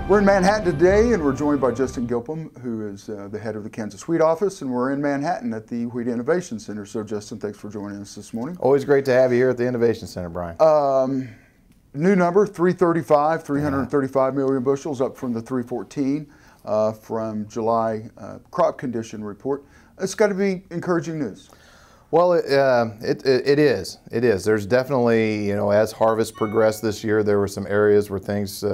We're in Manhattan today, and we're joined by Justin Gilpin, who is the head of the Kansas Wheat Office, and we're in Manhattan at the Wheat Innovation Center. So, Justin, thanks for joining us this morning. Always great to have you here at the Innovation Center, Brian. New number, 335 million bushels, up from the 314 from July crop condition report. It's got to be encouraging news. Well, it is. It is. There's definitely, as harvest progressed this year, there were some areas where things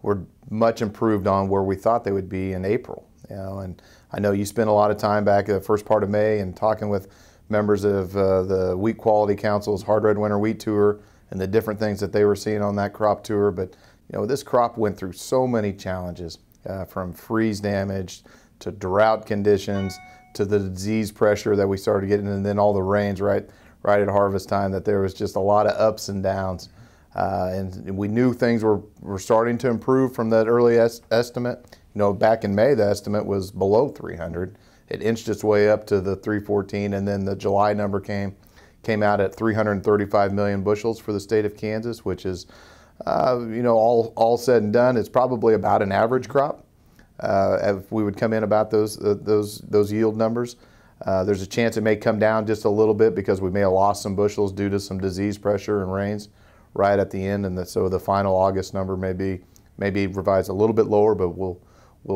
were much improved on where we thought they would be in April. And I know you spent a lot of time back at the first part of May and talking with members of the Wheat Quality Council's Hard Red Winter Wheat Tour and the different things that they were seeing on that crop tour. But this crop went through so many challenges, from freeze damage to drought conditions to the disease pressure that we started getting, and then all the rains right at harvest time, that there was just a lot of ups and downs. And we knew things were starting to improve from that early estimate. Back in May, the estimate was below 300. It inched its way up to the 314, and then the July number came out at 335 million bushels for the state of Kansas, which is, all said and done, it's probably about an average crop. If we would come in about those yield numbers, there's a chance it may come down just a little bit because we may have lost some bushels due to some disease pressure and rains right at the end, and so the final August number may be revised a little bit lower, but we'll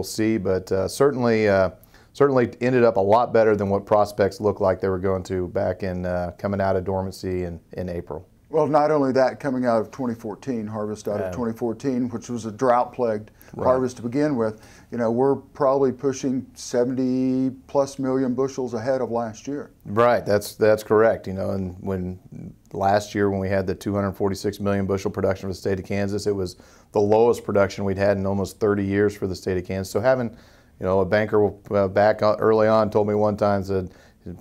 see. But certainly ended up a lot better than what prospects looked like they were going to back in coming out of dormancy in April. Well, not only that, coming out of 2014, harvest out of 2014, which was a drought-plagued harvest to begin with, we're probably pushing 70+ million bushels ahead of last year. Right, that's correct. And when last year when we had the 246 million bushel production for the state of Kansas, it was the lowest production we'd had in almost 30 years for the state of Kansas. So having, a banker back early on told me one time that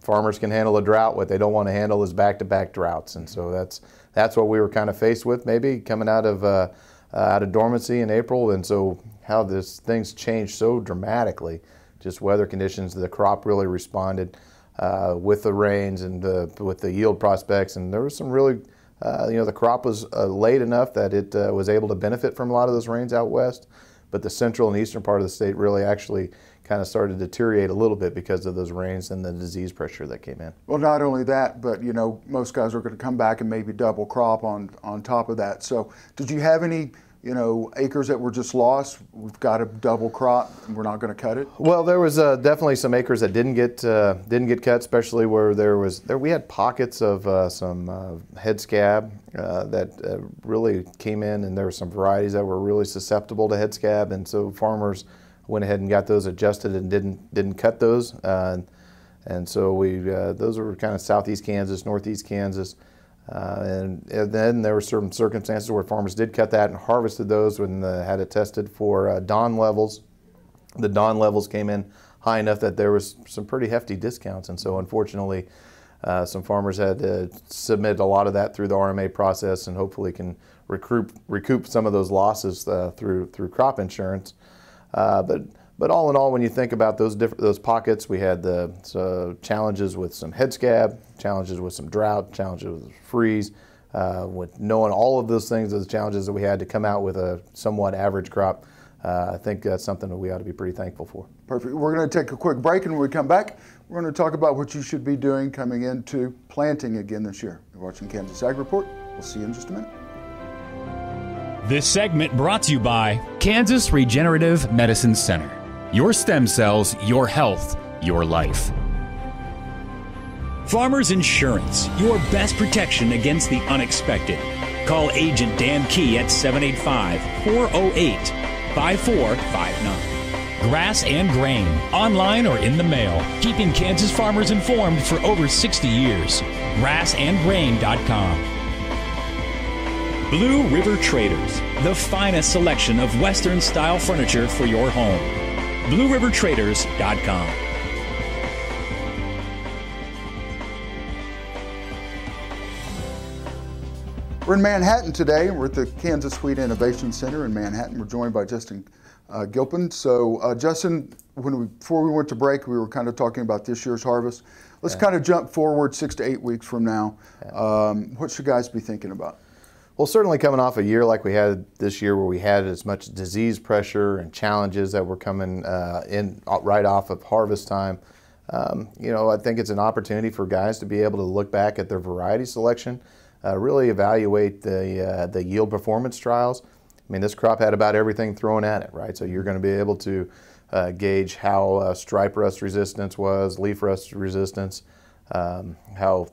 farmers can handle a drought. What they don't want to handle is back-to-back droughts, and so that's what we were kind of faced with, maybe coming out of dormancy in April. And so how things changed so dramatically, just weather conditions, the crop really responded with the rains and with the yield prospects, and there was some really, the crop was late enough that it was able to benefit from a lot of those rains out west, but the central and eastern part of the state really actually kind of started to deteriorate a little bit because of those rains and the disease pressure that came in. Well, not only that, but most guys are going to come back and maybe double crop on top of that. So did you have any acres that were just lost? We've got a double crop and we're not going to cut it? Well, there was definitely some acres that didn't get cut, especially where we had pockets of some head scab that really came in, and there were some varieties that were really susceptible to head scab, and so farmers went ahead and got those adjusted and didn't cut those, and so those were kind of southeast Kansas, northeast Kansas, and then there were certain circumstances where farmers did cut that and harvested those when had it tested for DON levels. The DON levels came in high enough that there was some pretty hefty discounts, and so unfortunately some farmers had to submit a lot of that through the RMA process, and hopefully can recoup some of those losses through crop insurance. But all in all, when you think about those pockets, we had the challenges with some head scab, challenges with some drought, challenges with freeze. With knowing all of those things, those challenges that we had to come out with a somewhat average crop, I think that's something that we ought to be pretty thankful for. Perfect. We're going to take a quick break, and when we come back, we're going to talk about what you should be doing coming into planting again this year. You're watching Kansas Ag Report. We'll see you in just a minute. This segment brought to you by Kansas Regenerative Medicine Center. Your stem cells, your health, your life. Farmers Insurance, your best protection against the unexpected. Call Agent Dan Key at 785-408-5459. Grass and Grain, online or in the mail, keeping Kansas farmers informed for over 60 years. grassandgrain.com. Blue River Traders, the finest selection of Western-style furniture for your home. BlueRiverTraders.com. We're in Manhattan today. We're at the Kansas Wheat Innovation Center in Manhattan. We're joined by Justin Gilpin. So, Justin, before we went to break, we were kind of talking about this year's harvest. Let's kind of jump forward 6 to 8 weeks from now. What should guys be thinking about? Well, certainly coming off a year like we had this year, where we had as much disease pressure and challenges that were coming in right off of harvest time, I think it's an opportunity for guys to be able to look back at their variety selection, really evaluate the yield performance trials. I mean, this crop had about everything thrown at it, right? So you're going to be able to gauge how stripe rust resistance was, leaf rust resistance, how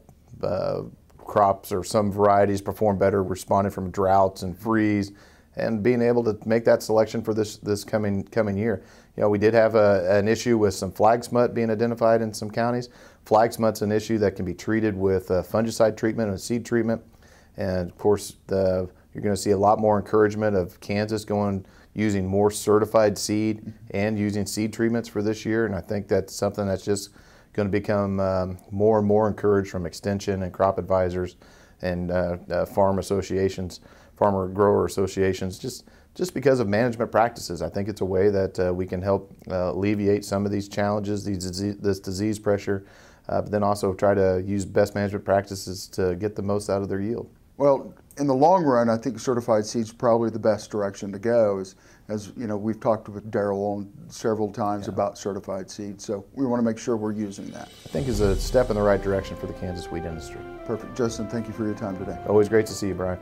crops or some varieties perform better responding from droughts and freeze, and being able to make that selection for this coming year. We did have an issue with some flag smut being identified in some counties. Flag smut's an issue that can be treated with fungicide treatment and seed treatment, and of course you're going to see a lot more encouragement of Kansas using more certified seed and using seed treatments for this year, and I think that's something that's just going to become more and more encouraged from extension and crop advisors and farmer grower associations, just because of management practices. I think it's a way that we can help alleviate some of these challenges, this disease pressure, but then also try to use best management practices to get the most out of their yield. Well, in the long run, I think certified seed's probably the best direction to go. As you know, we've talked with Darrell several times about certified seed, so we want to make sure we're using that. I think it's a step in the right direction for the Kansas wheat industry. Perfect. Justin, thank you for your time today. Always great to see you, Brian.